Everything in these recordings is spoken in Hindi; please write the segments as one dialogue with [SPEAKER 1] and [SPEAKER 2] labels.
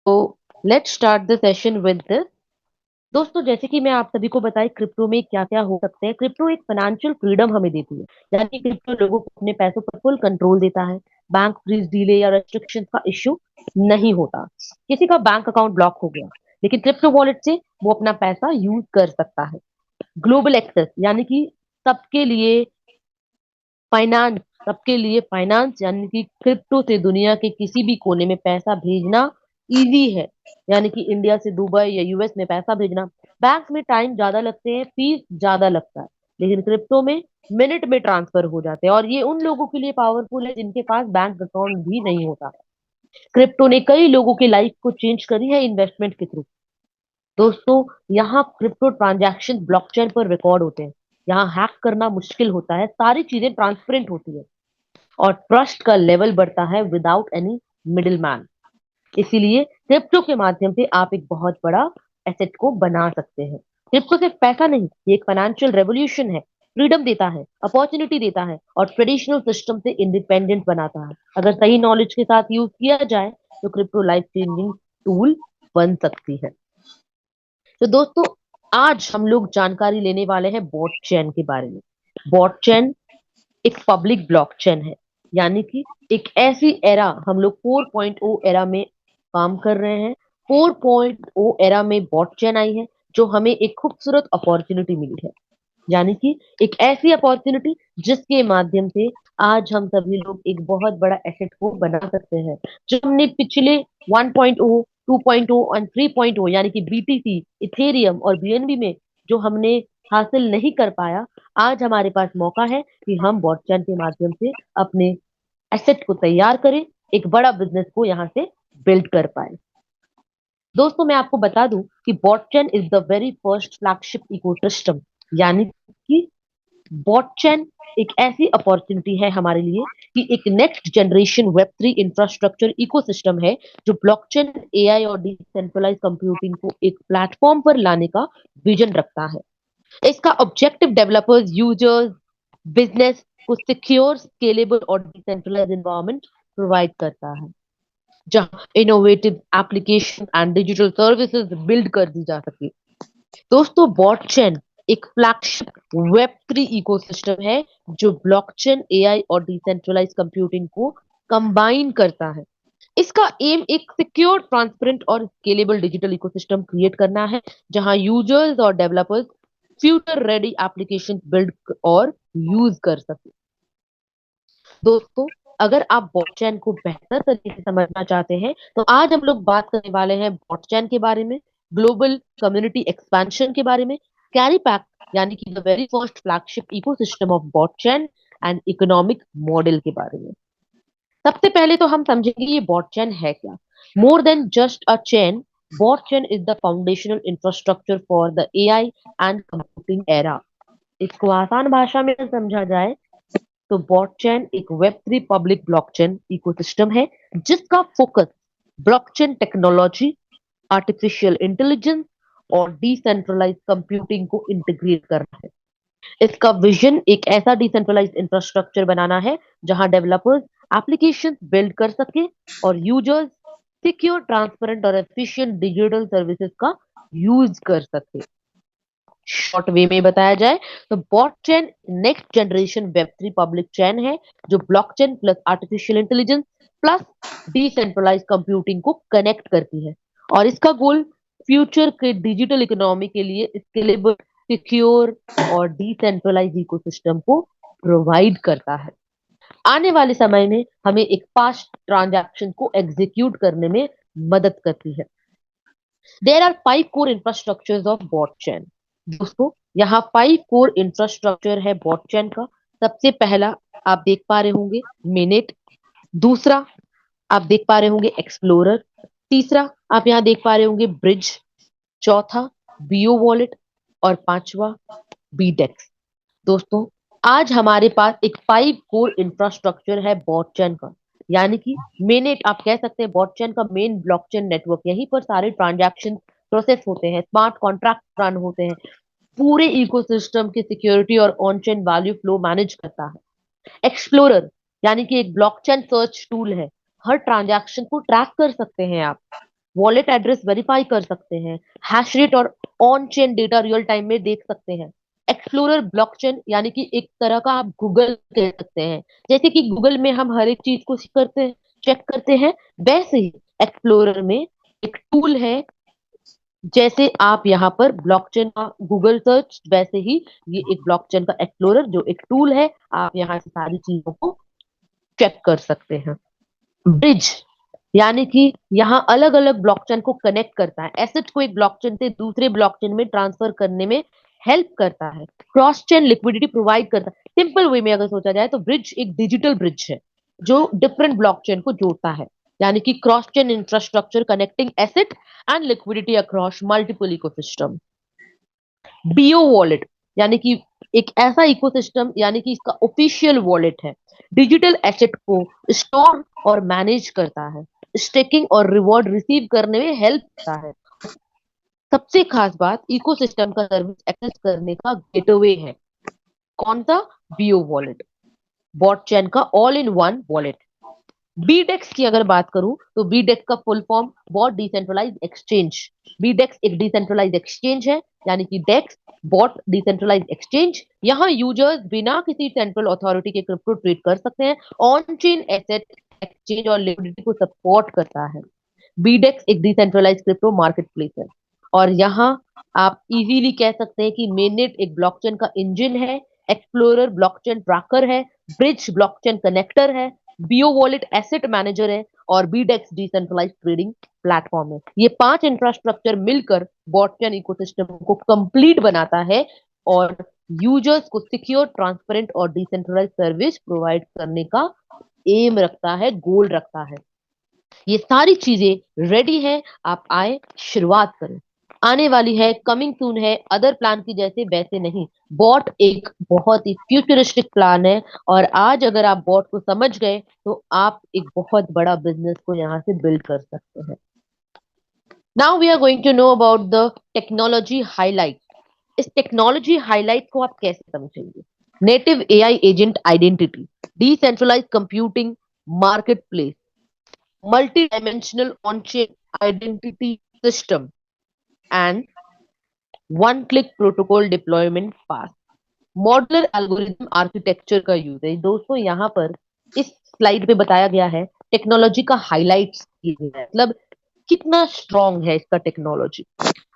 [SPEAKER 1] तो let's start the session with this. दोस्तों, जैसे कि मैं आप सभी को बताई क्रिप्टो में क्या क्या हो सकते हैं। क्रिप्टो एक फाइनेंशियल फ्रीडम हमें देती है, यानी क्रिप्टो लोगों को अपने पैसों पर फुल कंट्रोल देता है। बैंक फ्रीज, डिले या रेस्ट्रिक्शन का इश्यू नहीं होता। किसी का बैंक अकाउंट ब्लॉक हो गया, लेकिन क्रिप्टो वॉलेट से वो अपना पैसा यूज कर सकता है। ग्लोबल एक्सेस, यानी कि सबके लिए फाइनेंस सबके लिए फाइनेंस, यानी कि क्रिप्टो से दुनिया के किसी भी कोने में पैसा भेजना इजी है। यानी कि इंडिया से दुबई या यूएस में पैसा भेजना। बैंक में टाइम ज्यादा लगते हैं, फीस ज्यादा लगता है, लेकिन क्रिप्टो में मिनट में ट्रांसफर हो जाते हैं। और ये उन लोगों के लिए पावरफुल है जिनके पास बैंक अकाउंट भी नहीं होता। क्रिप्टो ने कई लोगों की लाइफ को चेंज करी है इन्वेस्टमेंट के थ्रू। दोस्तों, यहाँ क्रिप्टो ट्रांजैक्शन ब्लॉकचेन पर रिकॉर्ड होते हैं। यहाँ हैक करना मुश्किल होता है, सारी चीजें ट्रांसपेरेंट होती है और ट्रस्ट का लेवल बढ़ता है विदाउट एनी मिडिल मैन। इसीलिए क्रिप्टो के माध्यम से आप एक बहुत बड़ा एसेट को बना सकते हैं। क्रिप्टो सिर्फ पैसा नहीं, ये एक फाइनेंशियल रेवोल्यूशन है। फ्रीडम देता है, अपॉर्चुनिटी देता है और ट्रेडिशनल सिस्टम से इंडिपेंडेंट बनाता है। अगर सही नॉलेज के साथ यूज किया जाए तो क्रिप्टो लाइफ चेंजिंग टूल बन सकती है। तो दोस्तों, आज हम लोग जानकारी लेने वाले हैं बॉट चेन के बारे में। बॉट चेन एक पब्लिक ब्लॉकचेन है, यानी कि एक ऐसी एरा, हम लोग 4.0 एरा में काम कर रहे हैं। 4.0 एरा में ब्लॉकचेन आई है, जो हमें एक खूबसूरत अपॉर्चुनिटी मिली है। यानी कि एक ऐसी अपॉर्चुनिटी जिसके माध्यम से आज हम सभी लोग एक बहुत बड़ा एसेट को बना सकते हैं। जो हमने पिछले 1.0, 2.0 और 3.0 यानी कि बीटीसी, इथेरियम और बीएनबी में जो हमने हासिल नहीं कर पाया, आज हमारे पास मौका है कि हम ब्लॉकचेन के माध्यम से अपने एसेट को तैयार करें, एक बड़ा बिजनेस को यहाँ से बिल्ड कर पाए। दोस्तों, मैं आपको बता दूं कि blockchain is the very first flagship ecosystem. यानी कि ब्लॉकचेन एक ऐसी अपॉर्चुनिटी है हमारे लिए कि एक next generation web 3 infrastructure ecosystem है, जो ब्लॉकचेन, एआई और डिसेंट्रलाइज कंप्यूटिंग को एक प्लेटफॉर्म पर लाने का विजन रखता है। इसका ऑब्जेक्टिव डेवलपर्स, यूजर्स, बिजनेस को सिक्योर, स्केलेबल और डिसेंट्रलाइज एनवायरनमेंट प्रोवाइड करता है, जहां innovative application and digital services build कर दी जा सके। दोस्तों, ब्लॉकचेन एक फ्लैगशिप वेब 3 इकोसिस्टम है, जो ब्लॉकचेन, एआई और डिसेंट्रलाइज कंप्यूटिंग को कंबाइन करता है। इसका एम एक सिक्योर, ट्रांसपेरेंट और स्केलेबल डिजिटल इकोसिस्टम क्रिएट करना है, जहां यूजर्स और developers future ready application build और यूज कर सके। दोस्तों, अगर आप ब्लॉकचेन को बेहतर तरीके से समझना चाहते हैं तो आज हम लोग बात करने वाले हैं ब्लॉकचेन के बारे में, ग्लोबल कम्युनिटी एक्सपेंशन के बारे में, कैरी पैक यानी कि the very first flagship ecosystem of blockchain and economic model के बारे में। सबसे पहले तो हम समझेंगे ये ब्लॉकचेन है क्या। More than just a chain, blockchain is the foundational infrastructure for the AI and computing era. इसको आसान भाषा में समझा जाए तो ब्लॉकचेन एक वेब 3 पब्लिक ब्लॉकचेन इकोसिस्टम है, जिसका focus blockchain technology, artificial intelligence और डिसेंट्रलाइज कंप्यूटिंग को इंटीग्रेट करना है। इसका विजन एक ऐसा डिसेंट्रलाइज इंफ्रास्ट्रक्चर बनाना है जहां डेवलपर्स एप्लीकेशन बिल्ड कर सके और यूजर्स सिक्योर, ट्रांसपेरेंट और एफिशिएंट डिजिटल सर्विसेज का यूज कर सके। शॉर्ट वे में बताया जाए तो blockchain next generation web 3 public chain है, जो blockchain plus artificial intelligence plus decentralize computing को कनेक्ट करती है। और इसका गोल फ्यूचर के डिजिटल इकोनॉमी के लिए स्केलेबल, सिक्योर और डिसेंट्रलाइज इकोसिस्टम को प्रोवाइड करता है। आने वाले समय में हमें एक फास्ट ट्रांजैक्शन को एग्जीक्यूट करने में मदद करती है। There are 5 core infrastructures of blockchain. दोस्तों, यहाँ 5 कोर इंफ्रास्ट्रक्चर है ब्लॉकचेन का। सबसे पहला आप देख पा रहे होंगे मिनेट। दूसरा आप देख पा रहे होंगे एक्सप्लोरर। तीसरा आप यहाँ देख पा रहे होंगे ब्रिज। चौथा बीओ वॉलेट और पांचवा बीडेक्स। दोस्तों, आज हमारे पास एक 5 कोर इंफ्रास्ट्रक्चर है ब्लॉकचेन का। यानी कि मेन, आप कह सकते हैं ब्लॉकचेन का मेन ब्लॉकचेन नेटवर्क। यहीं पर सारे ट्रांजैक्शन प्रोसेस होते हैं, स्मार्ट कॉन्ट्रैक्ट रन होते हैं, पूरे इकोसिस्टम की सिक्योरिटी और on chain value flow manage करता है। एक्सप्लोरर यानी कि एक ब्लॉकचेन सर्च टूल है, हर ट्रांजैक्शन को ट्रैक कर सकते हैं आप। वॉलेट एड्रेस वेरीफाई कर सकते हैं, हैश रेट और on chain data real time में देख सकते हैं। एक्सप्लोरर ब्लॉकचेन यानी कि एक तरह का आप गूगल कह सकते हैं। जैसे कि गूगल में हम हर एक चीज को करते हैं, चेक करते हैं, वैसे ही एक्सप्लोरर में एक टूल है। जैसे आप यहाँ पर ब्लॉकचेन का गूगल सर्च, वैसे ही ये एक ब्लॉकचेन का एक्सप्लोरर जो एक टूल है, आप यहाँ से सारी चीजों को चेक कर सकते हैं। ब्रिज यानी कि यहाँ अलग अलग ब्लॉकचेन को कनेक्ट करता है, एसेट को एक ब्लॉकचेन से दूसरे ब्लॉकचेन में ट्रांसफर करने में हेल्प करता है, क्रॉस चेन लिक्विडिटी प्रोवाइड करता है। सिंपल वे में अगर सोचा जाए तो ब्रिज एक डिजिटल ब्रिज है जो डिफरेंट ब्लॉकचेन को जोड़ता है, यानी कि cross chain infrastructure connecting asset and liquidity across multiple ecosystem. BO wallet यानी कि एक ऐसा इकोसिस्टम, यानी कि इसका ऑफिशियल वॉलेट है, डिजिटल एसेट को स्टोर और मैनेज करता है, स्टेकिंग और रिवॉर्ड रिसीव करने में हेल्प करता है। सबसे खास बात, इकोसिस्टम का सर्विस एक्सेस करने का गेटवे है। कौन सा? बीओ वॉलेट, बॉट चेन का all in one wallet. BDEX की अगर बात करूं तो बीडेक्स का full form bot decentralise exchange. BDEX एक डिसेंट्रलाइज एक्सचेंज है, यानी कि डेक्स बॉट डिसेंट्रलाइज एक्सचेंज। यहाँ यूजर्स बिना किसी सेंट्रल अथॉरिटी के क्रिप्टो ट्रेड कर सकते हैं, ऑन चेन एसेट एक्सचेंज और लिक्विडिटी को सपोर्ट करता है। बीडेक्स एक डिसेंट्रलाइज क्रिप्टो मार्केट प्लेस है, और यहाँ आप इजीली कह सकते हैं कि मेननेट एक ब्लॉकचेन का इंजन है, एक्सप्लोरर ब्लॉकचेन ट्रैकर है, ब्रिज ब्लॉकचेन कनेक्टर है, बीओ वॉलेट एसेट मैनेजर है, और बीडेक्स डिसेंट्रलाइज ट्रेडिंग प्लेटफॉर्म है। ये 5 इंफ्रास्ट्रक्चर मिलकर ब्लॉकचेन इकोसिस्टम को कंप्लीट बनाता है और यूजर्स को सिक्योर, ट्रांसपेरेंट और डिसेंट्रलाइज सर्विस प्रोवाइड करने का एम रखता है, गोल रखता है। ये सारी चीजें रेडी है, आप आए, शुरुआत करें। आने वाली है, कमिंग सून है, अदर प्लान की जैसे वैसे नहीं। बॉट एक बहुत ही फ्यूचरिस्टिक प्लान है, और आज अगर आप बॉट को समझ गए तो आप एक बहुत बड़ा बिजनेस को यहाँ से बिल्ड कर सकते हैं। Now we are going to know about the technology highlight. इस टेक्नोलॉजी हाईलाइट को आप कैसे समझेंगे? Native AI agent identity, decentralize computing marketplace, multi-dimensional on-chain identity system, and one-click protocol deployment path। Modular algorithm architecture का यूज है। दोस्तों यहाँ पर इस स्लाइड पे बताया गया है, टेक्नोलॉजी का हाईलाइट्स किया गया है, मतलब कितना स्ट्रॉन्ग है इसका टेक्नोलॉजी।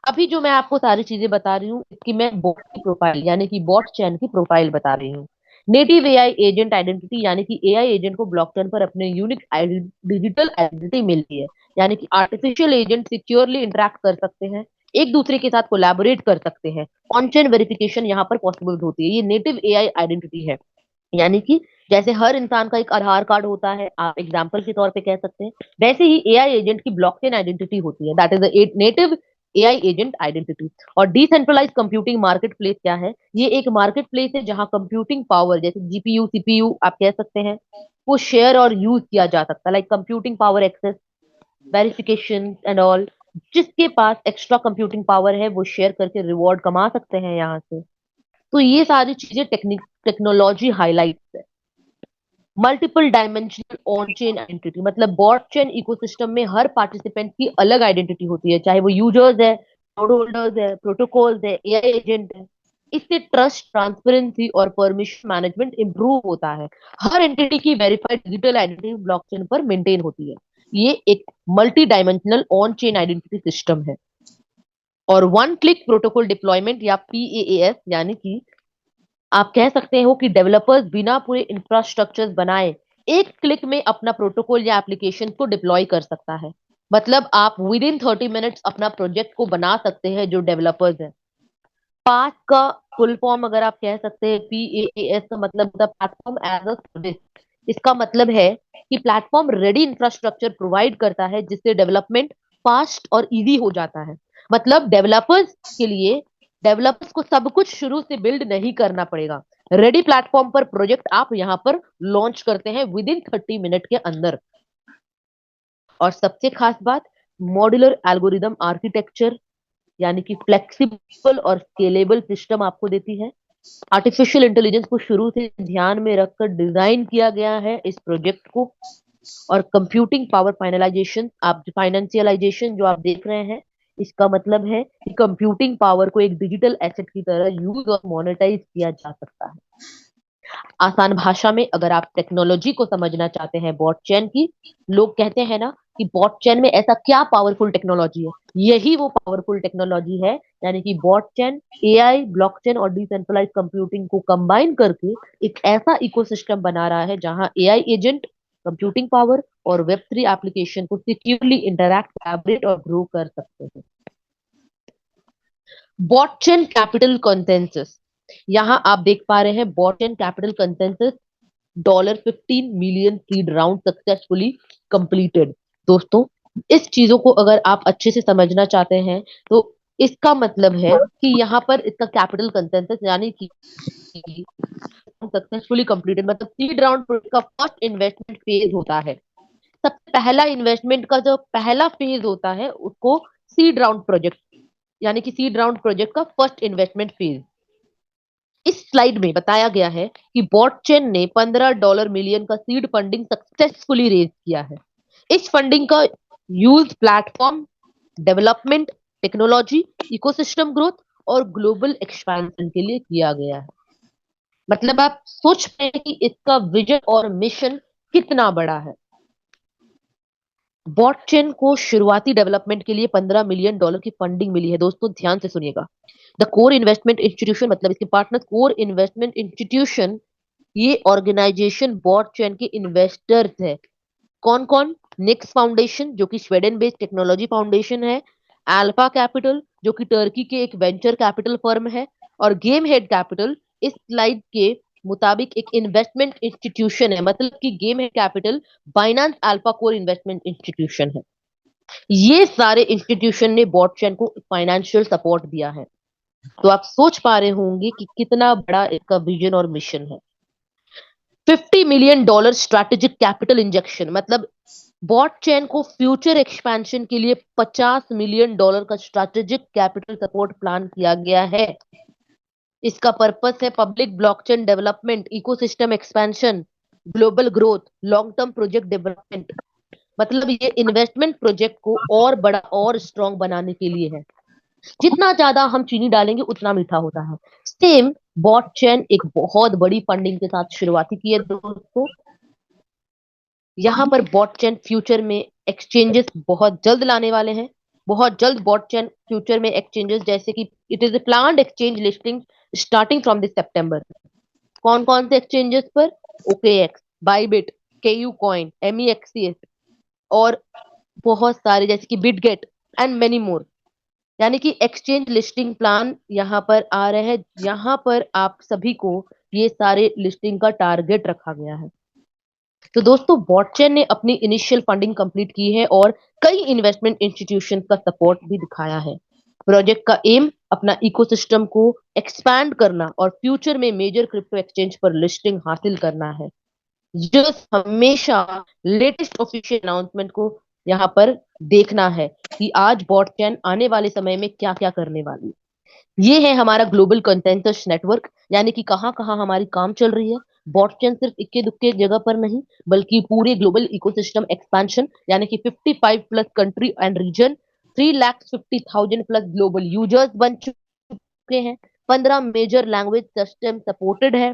[SPEAKER 1] अभी जो मैं आपको सारी चीजें बता रही हूँ, इसकी मैं बॉट की प्रोफाइल यानी कि बॉट चैन की प्रोफाइल बता रही हूँ। नेटिव एआई एजेंट आइडेंटिटी, यानी कि एआई एजेंट को ब्लॉकचेन पर अपने यूनिक डिजिटल आइडेंटिटी मिलती है, यानी कि आर्टिफिशियल एजेंट सिक्योरली इंटरेक्ट कर सकते हैं, एक दूसरे के साथ कोलैबोरेट कर सकते हैं, ऑन चेन वेरिफिकेशन यहाँ पर पॉसिबल होती है। ये नेटिव एआई आइडेंटिटी है, यानी कि जैसे हर इंसान का एक आधार कार्ड होता है, आप एग्जाम्पल के तौर पे कह सकते हैं, वैसे ही एआई एजेंट की ब्लॉकचेन आइडेंटिटी होती है, that is the native AI agent identity. और डिसेंट्रलाइज कंप्यूटिंग मार्केट प्लेस क्या है? ये एक मार्केट प्लेस है जहां कंप्यूटिंग पावर, जैसे जीपीयू सीपीयू आप कह सकते हैं, वो शेयर और यूज किया जा सकता है, like computing power access, verification and all. जिसके पास एक्स्ट्रा कंप्यूटिंग पावर है वो शेयर करके रिवॉर्ड कमा सकते हैं यहाँ से। तो ये सारी चीजें टेक्नोलॉजी हाईलाइट्स है। Multiple dimensional on chain identity, मतलब बॉट चेन इकोसिस्टम में हर पार्टिसिपेंट की अलग आइडेंटिटी होती है, चाहे वो यूजर्स है, नोड होल्डर्स है, प्रोटोकॉल्स है, एआई एजेंट है। इससे ट्रस्ट, ट्रांसपेरेंसी और परमिशन मैनेजमेंट इंप्रूव होता है। हर एंटिटी की वेरीफाइड डिजिटल आइडेंटिटी ब्लॉकचेन पर मेंटेन होती है। ये एक multi dimensional on chain identity system है। और वन क्लिक प्रोटोकॉल डिप्लॉयमेंट या पीएएएस, यानी कि आप कह सकते हो कि डेवलपर्स बिना पूरे इंफ्रास्ट्रक्चर बनाए एक क्लिक में अपना प्रोटोकॉल या एप्लीकेशन को डिप्लॉय कर सकता है। मतलब आप विद इन 30 मिनट्स अपना प्रोजेक्ट को बना सकते हैं जो डेवलपर्स है। पास का फुल फॉर्म अगर आप कह सकते हैं, पीएएस का मतलब होता है प्लेटफॉर्म एज अ सर्विस। इसका मतलब है कि प्लेटफॉर्म रेडी इंफ्रास्ट्रक्चर प्रोवाइड करता है जिससे डेवलपमेंट फास्ट और इजी हो जाता है। मतलब डेवलपर्स के लिए, डेवलपर्स को सब कुछ शुरू से बिल्ड नहीं करना पड़ेगा। रेडी प्लेटफॉर्म पर प्रोजेक्ट आप यहाँ पर लॉन्च करते हैं विद इन 30 मिनट के अंदर। और सबसे खास बात, मॉड्यूलर एल्गोरिदम आर्किटेक्चर, यानी कि फ्लेक्सिबल और स्केलेबल सिस्टम आपको देती है। आर्टिफिशियल इंटेलिजेंस को शुरू से ध्यान में रखकर डिजाइन किया गया है इस प्रोजेक्ट को। और कंप्यूटिंग पावर फाइनलाइजेशन, आप फाइनेंशियलाइजेशन जो आप देख रहे हैं, इसका मतलब है कि कंप्यूटिंग पावर को एक डिजिटल एसेट की तरह यूज और मोनेटाइज किया जा सकता है। आसान भाषा में अगर आप टेक्नोलॉजी को समझना चाहते हैं ब्लॉकचेन की, लोग कहते हैं ना कि ब्लॉकचेन में ऐसा क्या पावरफुल टेक्नोलॉजी है, यही वो पावरफुल टेक्नोलॉजी है। यानी कि ब्लॉकचेन एआई, ब्लॉकचेन और डिसेंट्रलाइज कंप्यूटिंग को कंबाइन करके एक ऐसा इकोसिस्टम बना रहा है जहां एआई एजेंट, कंप्यूटिंग पावर और वेब 3 एप्लीकेशन को सिक्योरली इंटरैक्ट, कोलैबोरेट और ग्रो कर सकते हैं। ब्लॉकचेन कैपिटल कंसेंसस, यहाँ आप देख पा रहे हैं blockchain capital consensus $15 million seed round successfully completed. दोस्तों, इस चीजों को अगर आप अच्छे से समझना चाहते हैं तो इसका मतलब है कि यहाँ पर इसका कैपिटल कंसेंसस यानी कि सक्सेसफुली कंप्लीटेड मतलब सीड राउंड का फर्स्ट इन्वेस्टमेंट फेज होता है। सबसे पहला इन्वेस्टमेंट का जो पहला फेज होता है उसको सीड राउंड प्रोजेक्ट, यानी कि सीड राउंड प्रोजेक्ट का फर्स्ट इन्वेस्टमेंट फेज। इस स्लाइड में बताया गया है कि ब्लॉकचेन ने $15 मिलियन का सीड फंडिंग सक्सेसफुली रेज किया है। इस फंडिंग का use platform development, technology, ecosystem growth और ग्लोबल एक्सपेंशन के लिए किया गया है। मतलब आप सोच रहे हैं कि इसका विजन और मिशन कितना बड़ा है। ब्लॉकचेन को शुरुआती डेवलपमेंट के लिए $15 मिलियन की फंडिंग मिली है। दोस्तों ध्यान से सुनिएगा। द कोर इन्वेस्टमेंट इंस्टीट्यूशन मतलब इसके पार्टनर कोर इन्वेस्टमेंट इंस्टीट्यूशन, ये ऑर्गेनाइजेशन ब्लॉकचेन के इन्वेस्टर्स है। कौन कौन? निक्स फाउंडेशन जो कि स्वीडन बेस्ड टेक्नोलॉजी फाउंडेशन है, अल्फा कैपिटल जो कि टर्की के एक वेंचर कैपिटल फर्म है, और गेम हेड कैपिटल इस स्लाइड के मुताबिक एक इन्वेस्टमेंट इंस्टीट्यूशन है। मतलब कि game head capital Binance alpha core investment institution है। ये सारे इंस्टीट्यूशन ने ब्लॉकचेन को फाइनेंशियल सपोर्ट दिया है। तो आप सोच पा रहे होंगे कि कितना बड़ा इसका विजन और मिशन है। $50 मिलियन स्ट्रेटेजिक कैपिटल इंजेक्शन मतलब ब्लॉकचेन को फ्यूचर एक्सपेंशन के लिए $50 मिलियन का स्ट्रेटेजिक कैपिटल सपोर्ट प्लान किया गया है। इसका पर्पस है public blockchain development, ecosystem expansion, global growth, long term project development. मतलब ये इन्वेस्टमेंट प्रोजेक्ट को और बड़ा और स्ट्रॉन्ग बनाने के लिए है। जितना ज्यादा हम चीनी डालेंगे उतना मीठा होता है। सेम ब्लॉकचेन एक बहुत बड़ी फंडिंग के साथ शुरुआती की है दोस्तों। यहाँ पर ब्लॉकचेन फ्यूचर में एक्सचेंजेस बहुत जल्द लाने वाले हैं। बहुत जल्द ब्लॉकचेन फ्यूचर में एक्सचेंजेस जैसे कि it is planned exchange listing starting from this सितंबर। कौन कौन से एक्सचेंजेस पर? OKX, Bybit, KU coin, MEXCS और बहुत सारे जैसे कि बिटगेट एंड मेनी मोर। यानी कि एक्सचेंज लिस्टिंग प्लान यहाँ पर आ रहे हैं। यहाँ पर आप सभी को ये सारे लिस्टिंग का टारगेट रखा गया है। तो दोस्तों ब्लॉकचेन ने अपनी इनिशियल फंडिंग कंप्लीट की है और कई इन्वेस्टमेंट इंस्टीट्यूशन का सपोर्ट भी दिखाया है। प्रोजेक्ट का एम अपना इकोसिस्टम को एक्सपैंड करना और फ्यूचर में मेजर क्रिप्टो एक्सचेंज पर लिस्टिंग हासिल करना है। जस्ट हमेशा लेटेस्ट ऑफिशियल अनाउंसमेंट को यहाँ पर देखना है कि आज ब्लॉकचेन आने वाले समय में क्या क्या करने वाली है। ये है हमारा ग्लोबल कंसेंसस नेटवर्क, यानी कि कहाँ कहाँ हमारी काम चल रही है। ब्लॉकचेन सिर्फ इक्के दुक्के जगह पर नहीं बल्कि पूरे ग्लोबल इकोसिस्टम एक्सपेंशन, यानी कि 55 plus country and region, 3,50,000 plus global users बन चुके हैं। 15 मेजर लैंग्वेज सिस्टम सपोर्टेड है।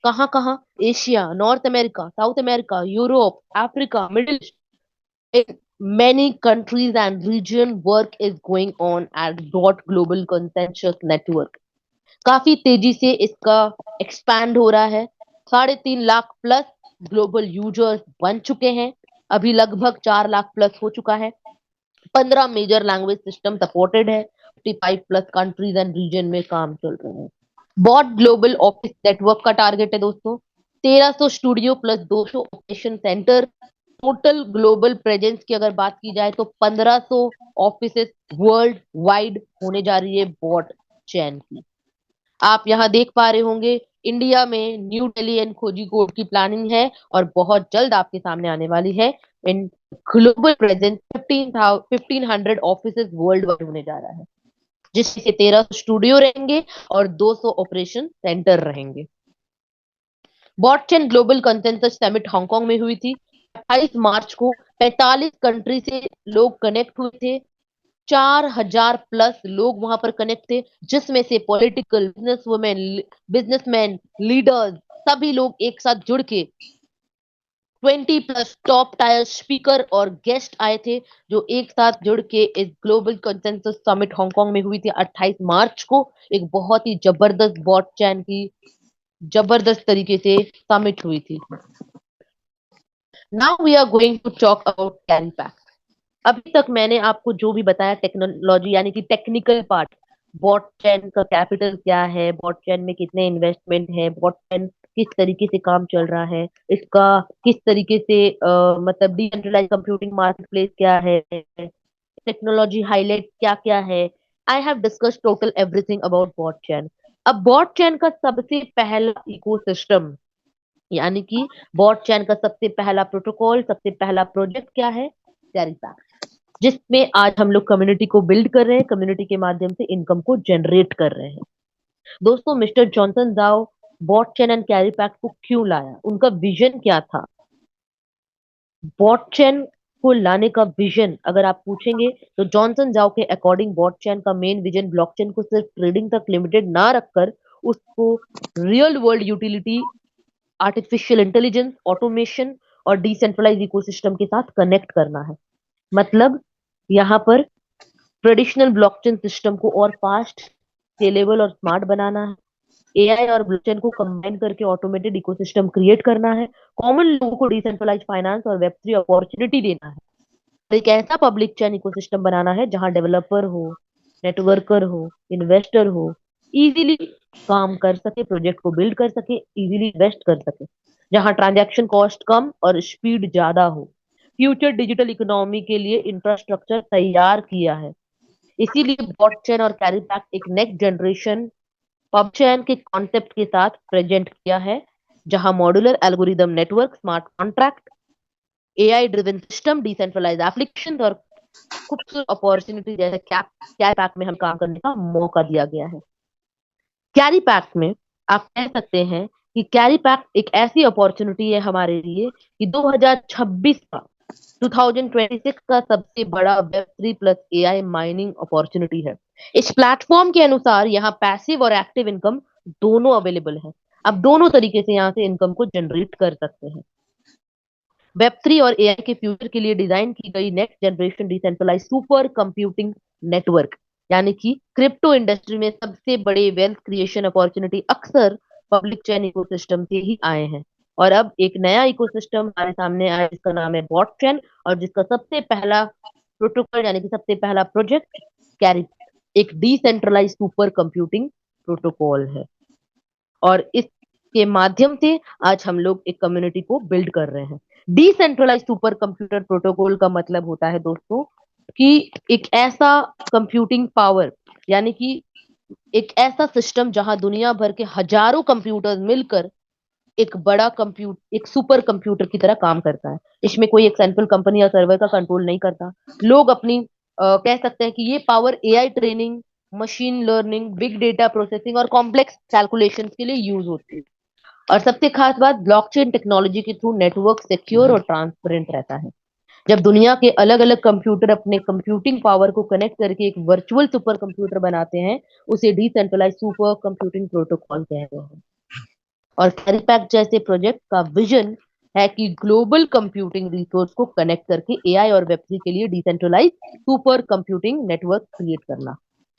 [SPEAKER 1] कहाँ कहाँ? Asia, north America, south America, Europe, Africa, middle east, in many countries and region work is going on at dot global consensus network। काफी तेजी से इसका एक्सपैंड हो रहा है। 3.5 लाख प्लस ग्लोबल यूजर्स बन चुके हैं। अभी लगभग 4 लाख प्लस हो चुका है। 15 मेजर लैंग्वेज सिस्टम सपोर्टेड है। 55 प्लस कंट्रीज एंड रीजन में काम चल रहे हैं। बॉट ग्लोबल ऑफिस नेटवर्क का टारगेट है दोस्तों 1300 studio plus 200 operation centre. Total global presence की अगर बात की जाए तो 1500 ऑफिसेस वर्ल्ड वाइड होने जा रही है बॉट चैन की। आप यहाँ देख पा रहे होंगे इंडिया में न्यू दिल्ली एंड कोझिकोड की प्लानिंग है और बहुत जल्द आपके सामने आने वाली है। In global presence 1500 offices world wide होने जा रहा है, जिसमें से 1300 स्टूडियो रहेंगे और 200 ऑपरेशन सेंटर रहेंगे। Blockchain global consensus summit Hong Kong में हुई थी। 28 मार्च को 45 कंट्री से लोग कनेक्ट हुए थे। 4,000 प्लस लोग वहां पर कनेक्ट थे, जिसमें से पॉलिटिकल, बिजनेसमैन, लीडर्स, सभी लोग एक साथ जुड़ के 20 प्लस टॉप टायर स्पीकर और गेस्ट आए थे, जो एक साथ जुड़ के इस ग्लोबल कंसेंसस समिट हांगकांग में हुई थी 28 मार्च को। एक बहुत ही जबरदस्त बॉटचैन की जबरदस्त तरीके से समिट हुई थी। Now we are going to talk about carry pack. अभी तक मैंने आपको जो भी बताया टेक्नोलॉजी यानी कि टेक्निकल पार्ट, बॉटचैन का कैपिटल क्या है, बॉटचैन में कितने इन्वेस्टमेंट है, बॉटचैन किस तरीके से काम चल रहा है, इसका किस तरीके से मतलब डिसेंट्रलाइज कंप्यूटिंग मार्केट प्लेस क्या है, टेक्नोलॉजी हाईलाइट क्या क्या है। I have discuss total everything about Botchain. अब बॉटचैन का सबसे पहला इकोसिस्टम यानी कि बॉटचैन का सबसे पहला प्रोटोकॉल, सबसे पहला प्रोजेक्ट क्या है? कैरीपैक, जिसमें आज हम लोग कम्युनिटी को बिल्ड कर रहे हैं, कम्युनिटी के माध्यम से इनकम को जनरेट कर रहे हैं। दोस्तों, मिस्टर जॉनसन जाओ बॉटचैन एंड कैरीपैक को क्यों लाया, उनका विजन क्या था? बॉटचैन को लाने का विजन अगर आप पूछेंगे तो जॉनसन जाओ के अकॉर्डिंग बॉटचैन का मेन विजन ब्लॉकचेन को सिर्फ ट्रेडिंग तक लिमिटेड ना रखकर उसको real world utility, artificial intelligence, automation और डिसेंट्रलाइज इकोसिस्टम के साथ कनेक्ट करना है। मतलब यहाँ पर ट्रेडिशनल ब्लॉकचेन सिस्टम को और फास्ट, स्केलेबल और स्मार्ट बनाना है। एआई और ब्लॉकचेन को कंबाइन करके ऑटोमेटेड इकोसिस्टम क्रिएट करना है। कॉमन लोगों को डिसेंट्रलाइज फाइनेंस और वेब थ्री अपॉर्चुनिटी देना है। तो एक ऐसा पब्लिक चेन इकोसिस्टम बनाना है जहां डेवलपर हो, नेटवर्कर हो, इन्वेस्टर हो, इजीली काम कर सके, प्रोजेक्ट को बिल्ड कर सके, इजीली इन्वेस्ट कर सके, जहां ट्रांजैक्शन कॉस्ट कम और स्पीड ज्यादा हो। फ्यूचर डिजिटल इकोनॉमी के लिए इंफ्रास्ट्रक्चर तैयार किया है। इसीलिए ब्लॉकचेन और कैरीपैक एक नेक्स्ट जनरेशन पबचैन के कॉन्सेप्ट के साथ प्रेजेंट किया है, जहां modular algorithm network, smart contract, AI driven system, decentralize application और खूबसूरत अपॉर्चुनिटी जैसे कैरी पैक में हम काम करने का मौका दिया गया है। कैरी पैक में आप कह सकते हैं कि कैरी पैक एक ऐसी अपॉर्चुनिटी है हमारे लिए कि 2026 का 2026 का सबसे बड़ा web three plus AI mining opportunity है। इस प्लेटफॉर्म के अनुसार यहाँ पैसिव और एक्टिव इनकम दोनों अवेलेबल है। आप दोनों तरीके से यहाँ से इनकम को जनरेट कर सकते हैं। वेब थ्री और एआई के फ्यूचर के लिए डिजाइन की गई next generation decentralize super computing network यानी कि क्रिप्टो इंडस्ट्री में सबसे बड़े वेल्थ क्रिएशन अपॉर्चुनिटी अक्सर पब्लिक चेन इकोसिस्टम से ही आए हैं। और अब एक नया इकोसिस्टम हमारे सामने आया जिसका नाम है बॉटचेन, और जिसका सबसे पहला प्रोटोकॉल यानी कि सबसे पहला प्रोजेक्ट कैरी, एक डिसेंट्रलाइज सुपर कंप्यूटिंग प्रोटोकॉल है। और इसके माध्यम से आज हम लोग एक कम्युनिटी को बिल्ड कर रहे हैं। डिसेंट्रलाइज सुपर कंप्यूटर प्रोटोकॉल का मतलब होता है दोस्तों कि एक ऐसा कंप्यूटिंग पावर यानी कि एक ऐसा सिस्टम जहां दुनिया भर के हजारों कंप्यूटर्स मिलकर एक बड़ा कंप्यूटर, एक सुपर कंप्यूटर की तरह काम करता है। इसमें कोई एक सेंट्रल कंपनी या सर्वर का कंट्रोल नहीं करता। लोग अपनी कह सकते हैं कि ये power AI training, machine learning, big data processing और कॉम्प्लेक्स कैलकुलेशन के लिए यूज होती है। और सबसे खास बात, ब्लॉकचेन टेक्नोलॉजी के थ्रू नेटवर्क सिक्योर और ट्रांसपेरेंट रहता है। जब दुनिया के अलग अलग कंप्यूटर अपने कंप्यूटिंग पावर को कनेक्ट करके एक वर्चुअल सुपर कंप्यूटर बनाते हैं, उसे डिसेंट्रलाइज सुपर कंप्यूटिंग प्रोटोकॉल कहते हैं। और कैरीपैक जैसे प्रोजेक्ट का विजन है कि ग्लोबल कंप्यूटिंग रिसोर्स को कनेक्ट करके एआई और वेब थ्री के लिए decentralize super computing network create करना,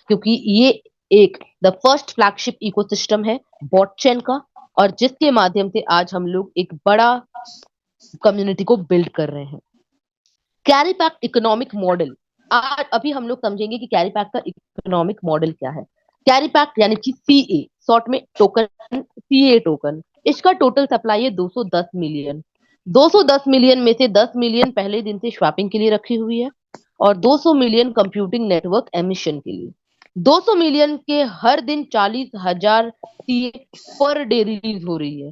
[SPEAKER 1] क्योंकि ये एक द फर्स्ट फ्लैगशिप इकोसिस्टम है बॉटचेन का, और जिसके माध्यम से आज हम लोग एक बड़ा कम्युनिटी को बिल्ड कर रहे हैं। कैरीपैक इकोनॉमिक मॉडल, आज अभी हम लोग समझेंगे कि कैरीपैक का इकोनॉमिक मॉडल क्या है। कैरीपैक यानी कि सीए, शॉर्ट में टोकन, सीए टोकन, इसका टोटल सप्लाई है 210 मिलियन। 210 मिलियन में से 10 मिलियन पहले दिन से स्वैपिंग के लिए रखी हुई है और 200 मिलियन कंप्यूटिंग नेटवर्क एमिशन के लिए। 200 मिलियन के हर दिन 40,000 सीए पर डे रिलीज हो रही है,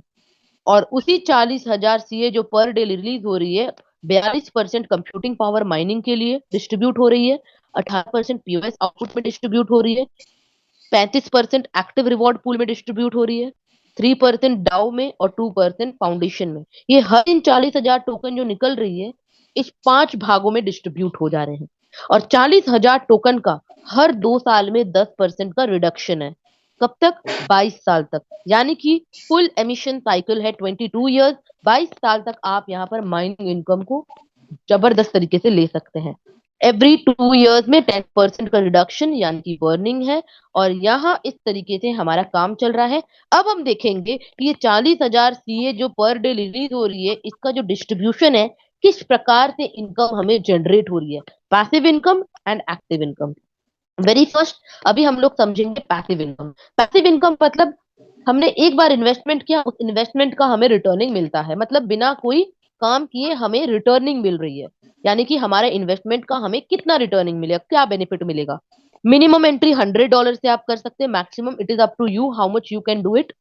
[SPEAKER 1] और उसी 40,000 सीए जो पर डे रिलीज हो रही है, 42% कंप्यूटिंग पावर माइनिंग के लिए डिस्ट्रीब्यूट हो रही है, 18% पीओएस आउटपुट में डिस्ट्रीब्यूट हो रही है, 35% एक्टिव रिवॉर्ड पूल में डिस्ट्रीब्यूट हो रही है, 3% डाउ में और 2% फाउंडेशन में। ये हर इन 40,000 टोकन जो निकल रही है इस 5 भागों में डिस्ट्रीब्यूट हो जा रहे हैं, और 40,000 टोकन का हर 2 साल में 10% का रिडक्शन है। कब तक? 22 साल तक। यानी कि फुल एमिशन साइकिल है 22 ईयर्स। 22 साल तक आप यहाँ पर माइनिंग इनकम को जबरदस्त तरीके से ले सकते हैं। एवरी 2 ईयर्स में 10% का रिडक्शन यानी कि बर्निंग है, और यहाँ इस तरीके से हमारा काम चल रहा है। अब हम देखेंगे कि ये 40,000 सीए जो पर डे रिलीज हो रही है, इसका जो डिस्ट्रीब्यूशन है, किस प्रकार से इनकम हमें जनरेट हो रही है, passive income and active income. Very first अभी हम लोग समझेंगे पैसिव इनकम। पैसिव इनकम मतलब हमने एक बार इन्वेस्टमेंट किया, उस इन्वेस्टमेंट का हमें रिटर्निंग मिलता है, मतलब बिना कोई काम किए हमें रिटर्निंग मिल रही है। यानी कि हमारे इन्वेस्टमेंट का हमें कितना रिटर्निंग मिलेगा, क्या बेनिफिट मिलेगा। मिनिमम एंट्री $100 से आप कर सकते हैं, maximum it is up to you how much you can do it.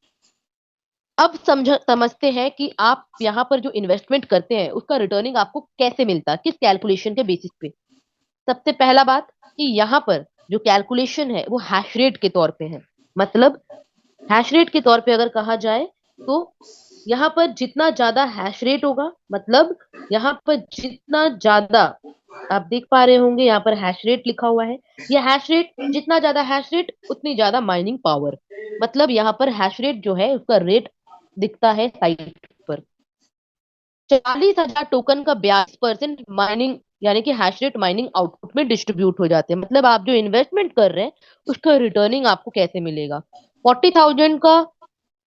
[SPEAKER 1] अब समझते हैं कि आप यहाँ पर जो इन्वेस्टमेंट करते हैं उसका रिटर्निंग आपको कैसे मिलता है, किस कैलकुलेशन के बेसिस पे। सबसे पहला बात कि यहाँ पर जो कैलकुलेशन है वो हैश रेट के तौर पे है। मतलब हैश रेट के तौर पे अगर कहा जाए तो यहाँ पर जितना ज्यादा हैश रेट होगा, मतलब यहाँ पर जितना ज्यादा, आप देख पा रहे होंगे यहाँ पर हैश रेट लिखा हुआ है। ये हैश रेट, जितना ज्यादा हैश रेट उतनी ज्यादा माइनिंग पावर। मतलब यहाँ पर हैश रेट जो है उसका रेट दिखता है साइट पर। 40,000 टोकन का 42% माइनिंग यानी कि हैश रेट माइनिंग आउटपुट में डिस्ट्रीब्यूट हो जाते हैं। मतलब आप जो इन्वेस्टमेंट कर रहे हैं उसका रिटर्निंग आपको कैसे मिलेगा। 40,000 का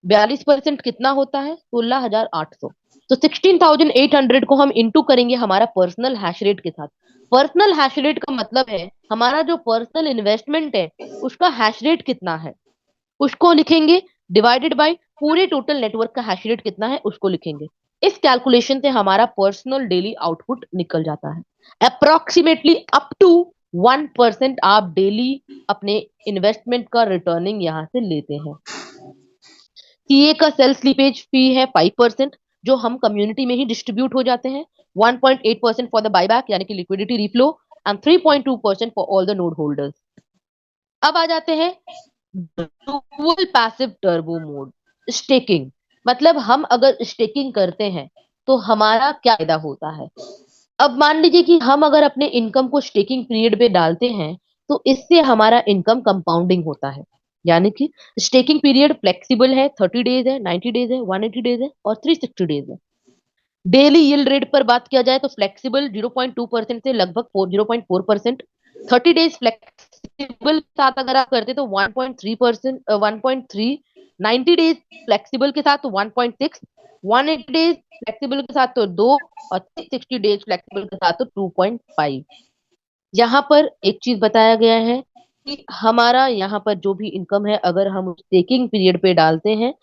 [SPEAKER 1] 42% कितना होता है? 16,800। तो 16,800 को हम इंटू करेंगे हमारा पर्सनल हैश रेट के साथ। पर्सनल हैश रेट का मतलब है हमारा जो पर्सनल इन्वेस्टमेंट है उसका हैश रेट कितना है, उसको लिखेंगे, डिवाइडेड बाय पूरे टोटल नेटवर्क का हैश रेट कितना है उसको लिखेंगे। इस कैलकुलेशन से हमारा पर्सनल डेली आउटपुट निकल जाता है। अप्रोक्सीमेटली अप टू 1% आप डेली अपने इन्वेस्टमेंट का रिटर्निंग यहां से लेते हैं। सीए का सेल स्लीपेज फी है 5%, जो हम कम्युनिटी में ही डिस्ट्रीब्यूट हो जाते हैं। 1.8% फॉर द बायबैक यानी कि liquidity reflow, and 3.2% for all the node holders. अब आ जाते हैं dual passive turbo mode, staking. मतलब हम अगर स्टेकिंग करते हैं तो हमारा क्या फायदा होता है। अब मान लीजिए कि हम अगर अपने इनकम को स्टेकिंग पीरियड पे डालते हैं तो इससे हमारा इनकम कंपाउंडिंग होता है। यानी कि स्टेकिंग पीरियड फ्लेक्सिबल है, 30 डेज है, 90 डेज है, 180 डेज है और 360 डेज है। डेली यील्ड रेट पर बात किया जाए तो फ्लेक्सिबल 0.2% से लगभग 0.4%। 30 डेज फ्लेक्सिबल के साथ अगर आप करते तो 1.3%, 1.3। 90 डेज फ्लेक्सिबल के साथ तो 1.6। 180 डेज फ्लेक्सिबल के साथ तो 2, और 360 डेज फ्लेक्सिबल के साथ तो 2.5। यहाँ पर एक चीज बताया गया है कि हमारा यहाँ पर जो भी इनकम है अगर हम स्टेकिंग पीरियड पे डालते हैं,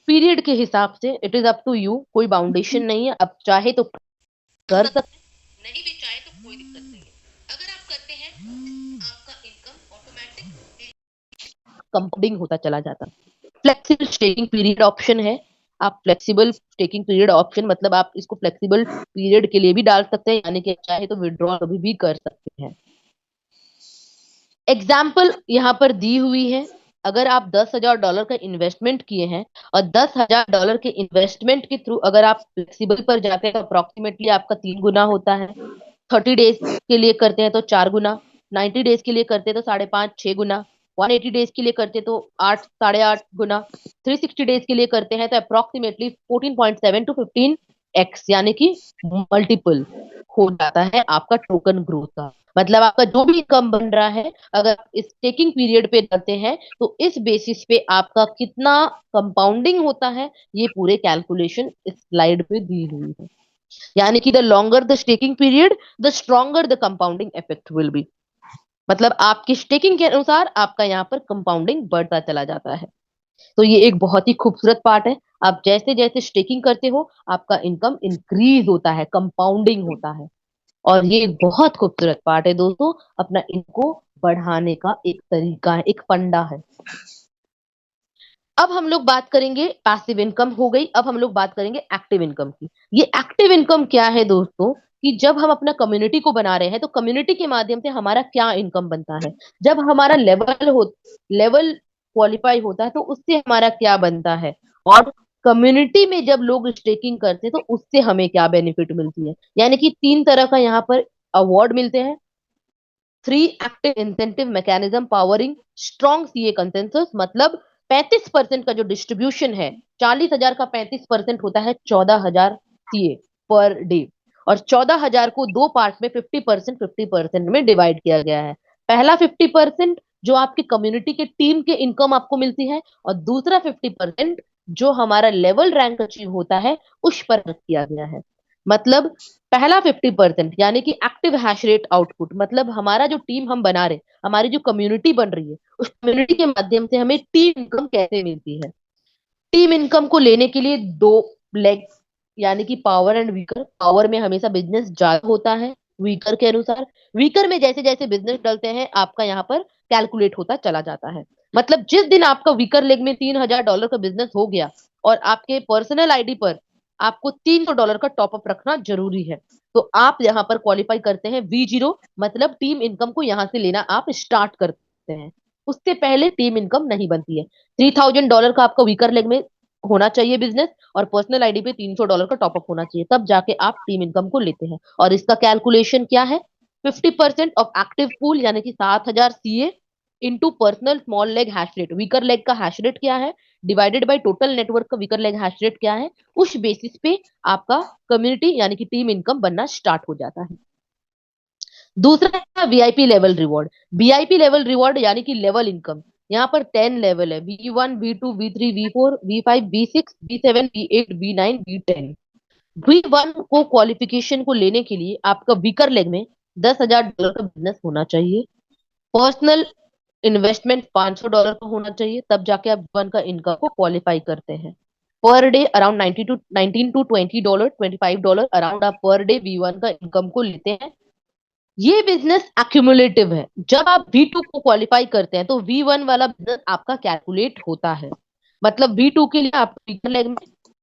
[SPEAKER 1] पीरियड के हिसाब से it is up to you, कोई बाउंडेशन नहीं है। अब चाहे तो कर सकते हैं, नहीं भी चाहे तो कोई दिक्कत नहीं है। अगर आप करते हैं आपका इनकम ऑटोमेटिक कंपाउंडिंग होता चला जाता। फ्लेक्सिबल स्टेकिंग पीरियड ऑप्शन है। आप फ्लेक्सिबल स्टेकिंग पीरियड ऑप्शन मतलब आप इसको फ्लेक्सिबल पीरियड के लिए भी डाल सकते हैं, यानी कि चाहे तो विड्रॉ कभी भी कर सकते हैं। एग्जाम्पल यहाँ पर दी हुई है। अगर आप $10,000 का इन्वेस्टमेंट किए हैं और $10,000 के इन्वेस्टमेंट के थ्रू अगर आप फ्लेक्सिबल पर जाते हैं तो अप्रोक्सीमेटली आपका 3 गुना होता है। 30 डेज के लिए करते हैं तो 4 गुना, 90 डेज के लिए करते हैं तो 5.5 6 गुना, 180 डेज के लिए करते हैं तो 8 8.5 गुना, 360 डेज के लिए करते हैं तो अप्रोक्सीमेटली 14.7 to 15x यानी कि मल्टीपल हो जाता है आपका टोकन ग्रोथ का। मतलब आपका जो भी इनकम बन रहा है अगर आप इस टेकिंग पीरियड पे करते हैं तो इस बेसिस पे आपका कितना कंपाउंडिंग होता है ये पूरे कैलकुलेशन इस स्लाइड पे दी हुई है। यानी कि the longer the staking period the stronger the compounding effect will be. मतलब आपकी स्टेकिंग के अनुसार आपका यहाँ पर कंपाउंडिंग बढ़ता चला जाता है। तो ये एक बहुत ही खूबसूरत पार्ट है। आप जैसे जैसे स्टेकिंग करते हो आपका इनकम इंक्रीज होता है, कंपाउंडिंग होता है। और ये एक बहुत खूबसूरत पार्ट है दोस्तों, अपना इनको बढ़ाने का एक तरीका है, एक फंडा है। अब हम लोग बात करेंगे, पैसिव इनकम हो गई, अब हम लोग बात करेंगे एक्टिव इनकम की। ये एक्टिव इनकम क्या है दोस्तों, कि जब हम अपना कम्युनिटी को बना रहे हैं तो कम्युनिटी के माध्यम से हमारा क्या इनकम बनता है। जब हमारा लेवल क्वालिफाई होता है तो उससे हमारा क्या बनता है, और कम्युनिटी में जब लोग स्टेकिंग करते हैं तो उससे हमें क्या बेनिफिट मिलती है, यानी कि 3 तरह का यहाँ पर अवार्ड मिलते हैं। 3 active incentive mechanism powering strong CA consensus, मतलब 35% का जो डिस्ट्रीब्यूशन है, 40,000 का 35% होता है 14,000 सीए पर डे, और 14,000 को दो पार्ट में 50% में डिवाइड किया गया है। पहला 50% जो आपकी कम्युनिटी के टीम के इनकम आपको मिलती है, और दूसरा 50% जो हमारा लेवल रैंक अचीव होता है उस पर किया गया है। मतलब पहला 50% यानी कि एक्टिव हैश रेट आउटपुट, मतलब हमारा जो टीम हम बना रहे, हमारी जो कम्युनिटी बन रही है, उस कम्युनिटी के माध्यम से हमें टीम इनकम कैसे मिलती है। टीम इनकम को लेने के लिए दो लेग, यानी कि पावर एंड वीकर। पावर में हमेशा बिजनेस ज्यादा होता है वीकर के अनुसार, वीकर में जैसे जैसे बिजनेस डलते हैं आपका यहाँ पर कैलकुलेट होता चला जाता है। मतलब जिस दिन आपका वीकर लेग में $3,000 का बिजनेस हो गया और आपके पर्सनल आईडी पर आपको $300 का टॉपअप रखना जरूरी है, तो आप यहाँ पर क्वालिफाई करते हैं V0, मतलब टीम इनकम को यहाँ से लेना आप स्टार्ट करते हैं। उससे पहले टीम इनकम नहीं बनती है। $3,000 का आपका वीकर लेग में होना चाहिए बिजनेस, और पर्सनल आईडी पे $300 का टॉपअप होना चाहिए, तब जाके आप टीम इनकम को लेते हैं। और इसका कैलकुलेशन क्या है, 50% ऑफ एक्टिव पूल यानी कि 7,000 CA into personal small leg hash rate, weaker leg का हैश रेट क्या है डिवाइडेड बाय टोटल नेटवर्क का वीकर लेग हैश रेट क्या है, उस बेसिस पे आपका कम्युनिटी यानी कि टीम इनकम बनना स्टार्ट हो जाता है। दूसरा है VIP level reward. VIP level reward यानी कि लेवल इनकम, यहाँ पर 10 लेवल है, V1 V2 V3 V4 V5 V6 V7 V8 V9 V10। V1 को क्वालिफिकेशन को लेने के लिए आपका वीकर लेग में $10,000 का बिजनेस होना चाहिए, पर्सनल इन्वेस्टमेंट $500 का होना चाहिए, तब जाके आप वन का इनकम को क्वालिफाई करते हैं। Per day around 19 to $20, $25 around आप पर डे V1 का इनकम को लेते हैं। ये बिजनेस एक्यूमुलेटिव है। जब आप V2 को क्वालिफाई करते हैं तो V1 वाला बिजनेस आपका कैलकुलेट होता है। मतलब V2 के लिए आपको वीकर लेग में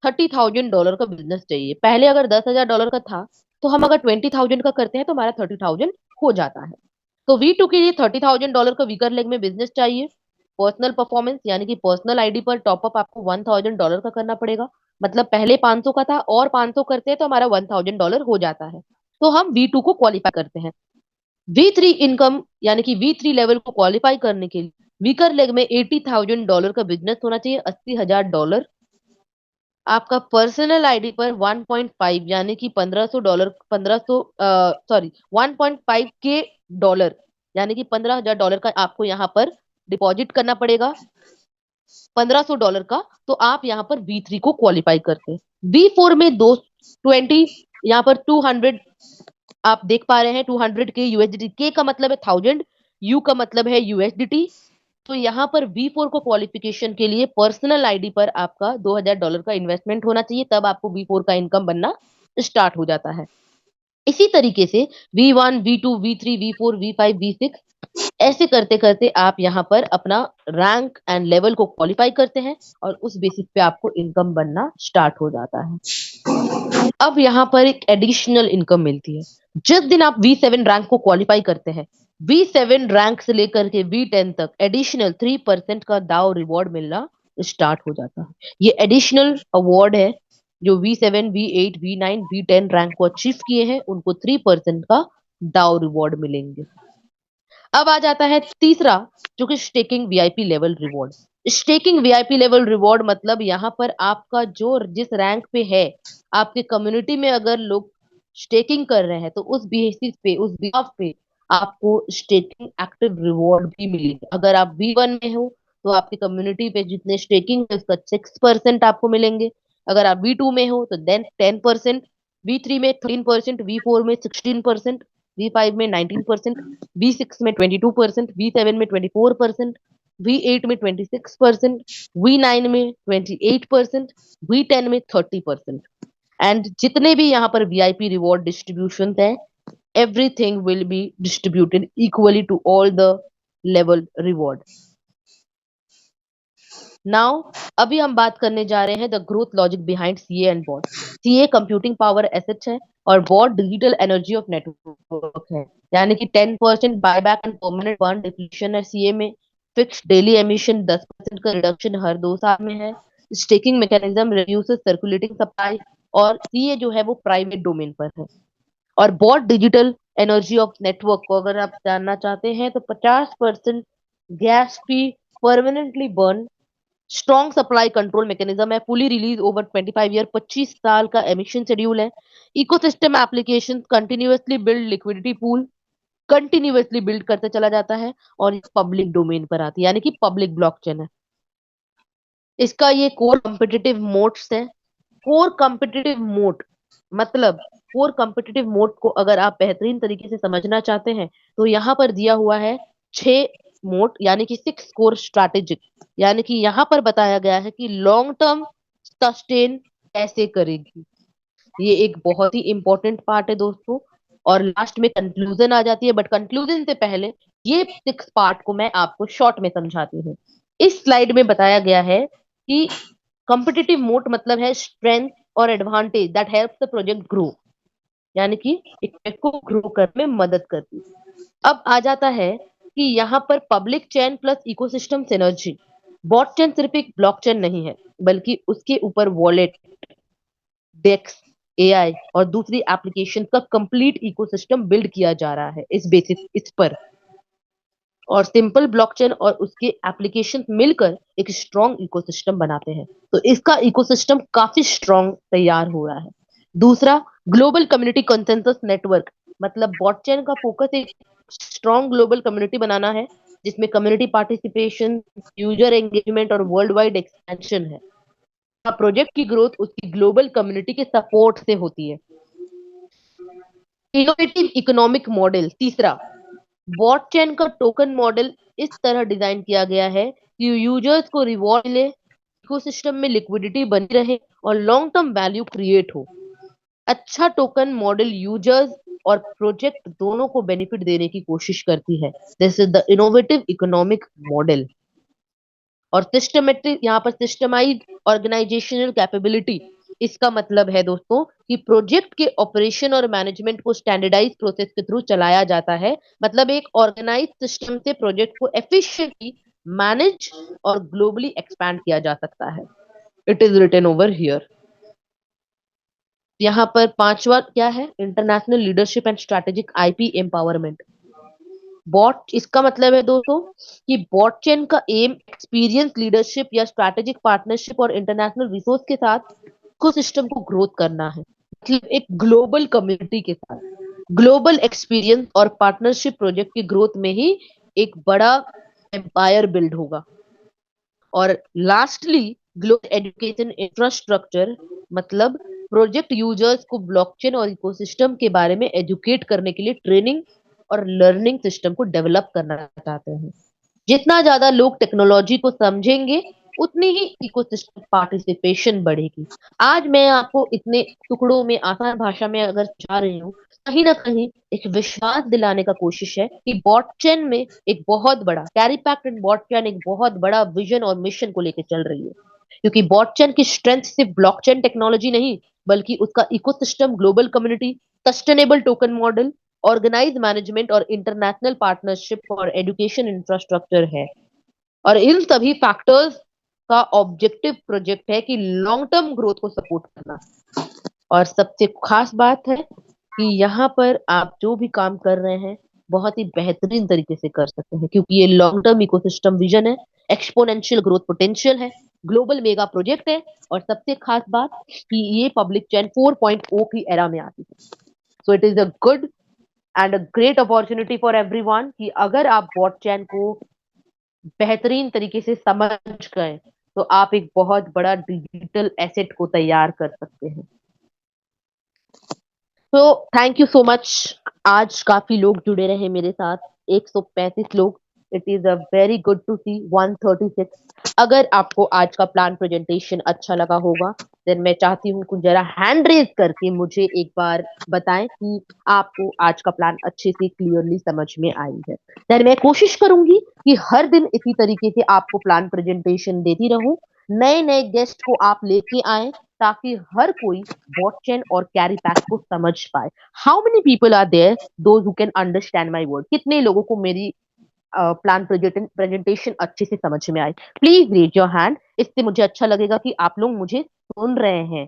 [SPEAKER 1] $30,000 का बिजनेस चाहिए। पहले अगर $10,000 का था तो हम अगर 20,000 का करते हैं तो हमारा 30,000 हो जाता है। तो V2 के लिए $30,000 का वीकर लेग में बिजनेस चाहिए। पर्सनल परफॉर्मेंस यानी कि पर्सनल आईडी पर टॉपअप आपको $1,000 का करना पड़ेगा। मतलब पहले 500 का था और 500 करते हैं तो हमारा $1,000 हो जाता है। तो हम V2 को क्वालिफाई करते हैं। V3 इनकम यानी कि V3 लेवल को क्वालिफाई करने के लिए वीकर लेग में $80,000 का बिजनेस होना चाहिए, $80,000। आपका पर्सनल आईडी पर 1.5 यानी कि $1,500, 1500 सॉरी 1.5 के डॉलर यानी कि $15,000 का आपको यहाँ पर डिपॉजिट करना पड़ेगा, $1,500 का। तो आप यहाँ पर V3 को क्वालिफाई करते हैं। V4 में 20, यहाँ पर 200 आप देख पा रहे हैं, 200 के यूएसडीटी, के का मतलब है 1000, यू का मतलब है यूएसडीटी। तो यहाँ पर V4 को क्वालिफिकेशन के लिए पर्सनल आईडी पर आपका $2,000 का इन्वेस्टमेंट होना चाहिए, तब आपको V4 का इनकम बनना स्टार्ट हो जाता है। इसी तरीके से V1 V2 V3 V4 V5 V6 ऐसे करते करते आप यहाँ पर अपना रैंक एंड लेवल को क्वालिफाई करते हैं, और उस बेसिस पे आपको इनकम बनना स्टार्ट हो जाता है। अब यहाँ पर एक एडिशनल इनकम मिलती है। जिस दिन आप V7 रैंक को क्वालिफाई करते हैं, V7 रैंक से लेकर के V10 तक एडिशनल 3% का दाव रिवॉर्ड मिलना स्टार्ट हो जाता है। ये एडिशनल अवार्ड है, जो V7 V8 V9 V10 rank को अचीव किए हैं उनको 3% का दाव रिवॉर्ड मिलेंगे। अब आ जाता है तीसरा, जो कि staking VIP level reward. Staking VIP level reward मतलब यहाँ पर आपका जो जिस रैंक पे है, आपके कम्युनिटी में अगर लोग स्टेकिंग कर रहे हैं तो उस बेसिस पे, उस बिहाफ पे आपको स्टेकिंग एक्टिव रिवॉर्ड भी मिलेगा। अगर आप V1 में हो तो आपकी कम्युनिटी पे जितने स्टेकिंग है उसका 6% आपको मिलेंगे। अगर आप V2 में हो तो देन 10%, V3 में 13%, V4 में 16%, V5 में 19%, V6 में 22%, V7 में 24%, V8 में 26%, V9 में 28%, V10 में 30%। एंड जितने भी यहाँ पर वीआईपी रिवॉर्ड डिस्ट्रीब्यूशन है, everything will be distributed equally to all the level reward. Now अभी हम बात करने जा रहे हैं the growth logic behind CA and bot. CA computing power assets है और bot digital energy of network है, यानी कि 10% buyback and permanent burn depletion है सीए में। फिक्स डेली एमिशन 10% का रिडक्शन हर 2 साल में है। Staking mechanism reduces circulating supply, और सीए जो है वो प्राइवेट डोमेन पर है। और bot digital energy of network को अगर आप जानना चाहते हैं तो 50% gas fee permanently burn, strong supply control mechanism है, फुली रिलीज ओवर 25 ईयर, 25 साल का एमिशन शेड्यूल है, ecosystem application continuously build liquidity pool, continuously build करते चला जाता है, और पब्लिक डोमेन पर आती है, यानी कि पब्लिक ब्लॉकचेन है। इसका ये कोर कॉम्पिटिटिव मोड्स है। कोर कॉम्पिटिटिव मोड मतलब, कोर कॉम्पिटिटिव मोड को अगर आप बेहतरीन तरीके से समझना चाहते हैं तो यहाँ पर दिया हुआ है 6 मोड, यानी कि 6 कोर स्ट्रैटेजिक, यानी कि यहाँ पर बताया गया है कि लॉन्ग टर्म सस्टेन कैसे करेगी। ये एक बहुत ही इंपॉर्टेंट पार्ट है दोस्तों, और लास्ट में कंक्लूजन आ जाती है, बट कंक्लूजन से पहले ये 6 पार्ट को मैं आपको शॉर्ट में समझाती हूँ। इस स्लाइड में बताया गया है कि कॉम्पिटिटिव मोड मतलब है स्ट्रेंथ और advantage that help the project grow, यानी कि एक प्रोजेक्ट को ग्रो करने में मदद करती है। अब आ जाता है कि यहाँ पर public chain plus ecosystem synergy. Bot chain सिर्फ एक ब्लॉकचेन नहीं है, बल्कि उसके ऊपर वॉलेट, डेक्स, एआई और दूसरी एप्लीकेशन का कंप्लीट इकोसिस्टम बिल्ड किया जा रहा है इस पर। और सिंपल ब्लॉकचेन और उसके एप्लीकेशन मिलकर एक स्ट्रॉन्ग इकोसिस्टम बनाते हैं। तो इसका इकोसिस्टम काफी स्ट्रॉन्ग तैयार हो रहा है। दूसरा, ग्लोबल कम्युनिटी कंसेंसस नेटवर्क, मतलब ब्लॉकचेन का फोकस एक स्ट्रॉन्ग ग्लोबल कम्युनिटी बनाना है, जिसमें कम्युनिटी पार्टिसिपेशन, यूजर एंगेजमेंट और वर्ल्ड वाइड एक्सपेंशन है। प्रोजेक्ट की ग्रोथ उसकी ग्लोबल कम्युनिटी के सपोर्ट से होती है। इनोवेटिव इकोनॉमिक मॉडल, तीसरा, ब्लॉकचेन का टोकन मॉडल इस तरह डिजाइन किया गया है कि यूजर्स को रिवॉर्ड मिले, इकोसिस्टम में लिक्विडिटी बनी रहे और लॉन्ग टर्म वैल्यू क्रिएट हो। अच्छा टोकन मॉडल यूजर्स और प्रोजेक्ट दोनों को बेनिफिट देने की कोशिश करती है। This is the innovative economic model. और सिस्टमेटिक, यहाँ पर सिस्टमाइज ऑर्गेनाइजेशनल कैपेबिलिटी, इसका मतलब है दोस्तों कि प्रोजेक्ट के ऑपरेशन और मैनेजमेंट को स्टैंडर्डाइज प्रोसेस के थ्रू चलाया जाता है। मतलब एक ऑर्गेनाइज सिस्टम से प्रोजेक्ट को एफिशिएंटली मैनेज और ग्लोबली एक्सपैंड किया जा सकता है। It is written over here. यहाँ पर पांचवा क्या है, international leadership and strategic IP empowerment. Bot, इसका मतलब है दोस्तों कि बॉटचेन का एम एक्सपीरियंस लीडरशिप या स्ट्रैटेजिक पार्टनरशिप और इंटरनेशनल रिसोर्स के साथ इकोसिस्टम को ग्रोथ करना है। मतलब एक ग्लोबल कम्युनिटी के साथ ग्लोबल एक्सपीरियंस और पार्टनरशिप प्रोजेक्ट की ग्रोथ में ही एक बड़ा एम्पायर बिल्ड होगा। और लास्टली, ग्लोबल एजुकेशन इंफ्रास्ट्रक्चर, मतलब प्रोजेक्ट यूजर्स को ब्लॉकचेन और इकोसिस्टम के बारे में एजुकेट करने के लिए ट्रेनिंग और लर्निंग सिस्टम को डेवलप करना चाहते हैं। जितना ज्यादा लोग टेक्नोलॉजी को समझेंगे, उतनी ही इकोसिस्टम पार्टिसिपेशन बढ़ेगी। आज मैं आपको इतने टुकड़ों में आसान भाषा में अगर समझा रही हूँ, कहीं ना कहीं एक विश्वास दिलाने का कोशिश है कि ब्लॉकचेन में एक बहुत बड़ा कैरी पैक्ड इन ब्लॉकचेन एक बहुत बड़ा विजन और मिशन को लेकर चल रही है। क्योंकि ब्लॉकचेन की स्ट्रेंथ सिर्फ ब्लॉकचेन टेक्नोलॉजी नहीं, बल्कि उसका ecosystem, global community, sustainable token model, organize management और इंटरनेशनल पार्टनरशिप और एजुकेशन इंफ्रास्ट्रक्चर है। और इन सभी फैक्टर्स का ऑब्जेक्टिव प्रोजेक्ट है कि लॉन्ग टर्म ग्रोथ को सपोर्ट करना। और सबसे खास बात है कि यहाँ पर आप जो भी काम कर रहे हैं बहुत ही बेहतरीन तरीके से कर सकते हैं, क्योंकि ये लॉन्ग टर्म इकोसिस्टम विजन है, एक्सपोनेंशियल ग्रोथ पोटेंशियल है, ग्लोबल मेगा प्रोजेक्ट है, और सबसे खास बात कि ये पब्लिक चेन 4.0 की एरा में आती है। So it is a good and a great opportunity for everyone कि अगर आप बॉट चैन को बेहतरीन तरीके से समझ गए तो आप एक बहुत बड़ा डिजिटल एसेट को तैयार कर सकते हैं। तो थैंक यू सो मच। आज काफी लोग जुड़े रहे मेरे साथ, 135 लोग। It is a very good to see 136। अगर आपको आज का प्लान प्रेजेंटेशन अच्छा लगा होगा, देन मैं चाहती हूँ कि जरा हैंड रेज करके मुझे एक बार बताएं कि आपको आज का प्लान अच्छे से क्लियरली समझ में आई है। देन मैं कोशिश करूंगी कि हर दिन इसी तरीके से आपको प्लान प्रेजेंटेशन देती रहूं, नए नए गेस्ट को आप लेके आए, ताकि हर कोई बॉटचेन और कैरी पैक को समझ पाए। How many people are there those who can understand my word? कितने लोगों को मेरी प्लान प्रेजेंटेशन अच्छे से समझ में आए। प्लीज रेज योर हैंड, इससे मुझे अच्छा लगेगा कि आप लोग मुझे सुन रहे हैं,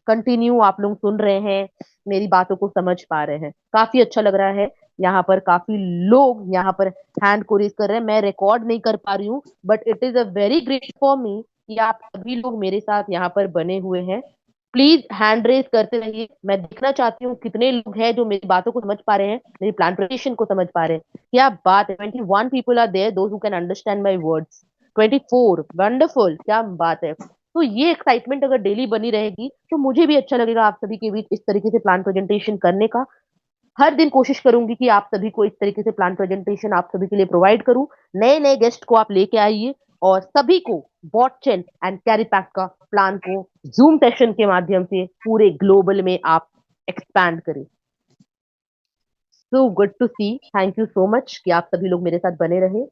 [SPEAKER 1] कंटिन्यू आप लोग सुन रहे हैं, मेरी बातों को समझ पा रहे हैं। काफी अच्छा लग रहा है। यहाँ पर काफी लोग यहाँ पर हैंड को रेज कर रहे हैं। मैं रिकॉर्ड नहीं कर पा रही हूँ, but it is a very great for me कि आप सभी लोग मेरे साथ यहाँ पर बने हुए हैं। प्लीज हैंड रेज करते रहिए। मैं देखना चाहती हूँ कितने लोग हैं जो मेरी बातों को समझ पा रहे हैं, मेरी प्लान प्रेजेंटेशन को समझ पा रहे हैं। क्या बात है, 21 people are there those who can understand my words. 24, wonderful, क्या बात है। तो ये एक्साइटमेंट अगर डेली बनी रहेगी तो मुझे भी अच्छा लगेगा आप सभी के बीच इस तरीके से प्लान प्रेजेंटेशन करने का। हर दिन कोशिश करूंगी कि आप सभी को इस तरीके से प्लान प्रेजेंटेशन आप सभी के लिए प्रोवाइड करूं। नए नए गेस्ट को आप लेके आइए और सभी को बॉटचेन एंड कैरी पैक का प्लान को जूम सेशन के माध्यम से पूरे ग्लोबल में आप एक्सपैंड करें। So good to see, thank you so much कि आप सभी लोग मेरे साथ बने रहे।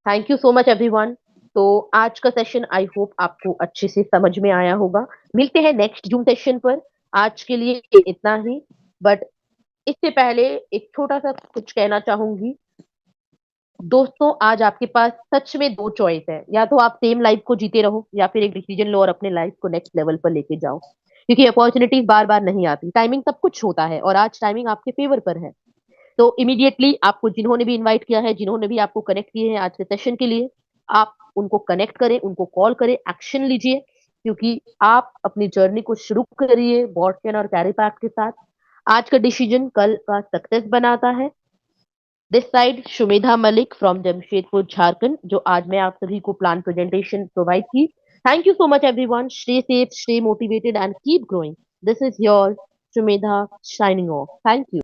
[SPEAKER 1] Thank you so much everyone. तो आज का सेशन आई होप आपको अच्छे से समझ में आया होगा। मिलते हैं नेक्स्ट जूम सेशन पर। आज के लिए इतना ही, बट इससे पहले एक छोटा सा कुछ कहना चाहूंगी। दोस्तों, आज आपके पास सच में दो चॉइस है, या तो आप सेम लाइफ को जीते रहो या फिर एक डिसीजन लो और अपने लाइफ को नेक्स्ट लेवल पर लेके जाओ, क्योंकि अपॉर्चुनिटीज बार बार नहीं आती, टाइमिंग सब कुछ होता है और आज टाइमिंग आपके फेवर पर है। तो इमीडिएटली आपको जिन्होंने भी इनवाइट किया है, जिन्होंने भी आपको कनेक्ट किए हैं आज के सेशन के लिए, आप उनको कनेक्ट करें, उनको कॉल करें, एक्शन लीजिए, क्योंकि आप अपनी जर्नी को शुरू करिए बॉटचेन और कैरी पैक के साथ। आज का डिसीजन कल का सक्सेस बनाता है। This side Shumedha Malik from Jamshedpur Jharkhand, जो आज मैं आप सभी को प्लान प्रेजेंटेशन प्रोवाइड की। Thank you so much everyone, stay safe, stay motivated and keep growing. This is your Shumedha signing off. Thank you.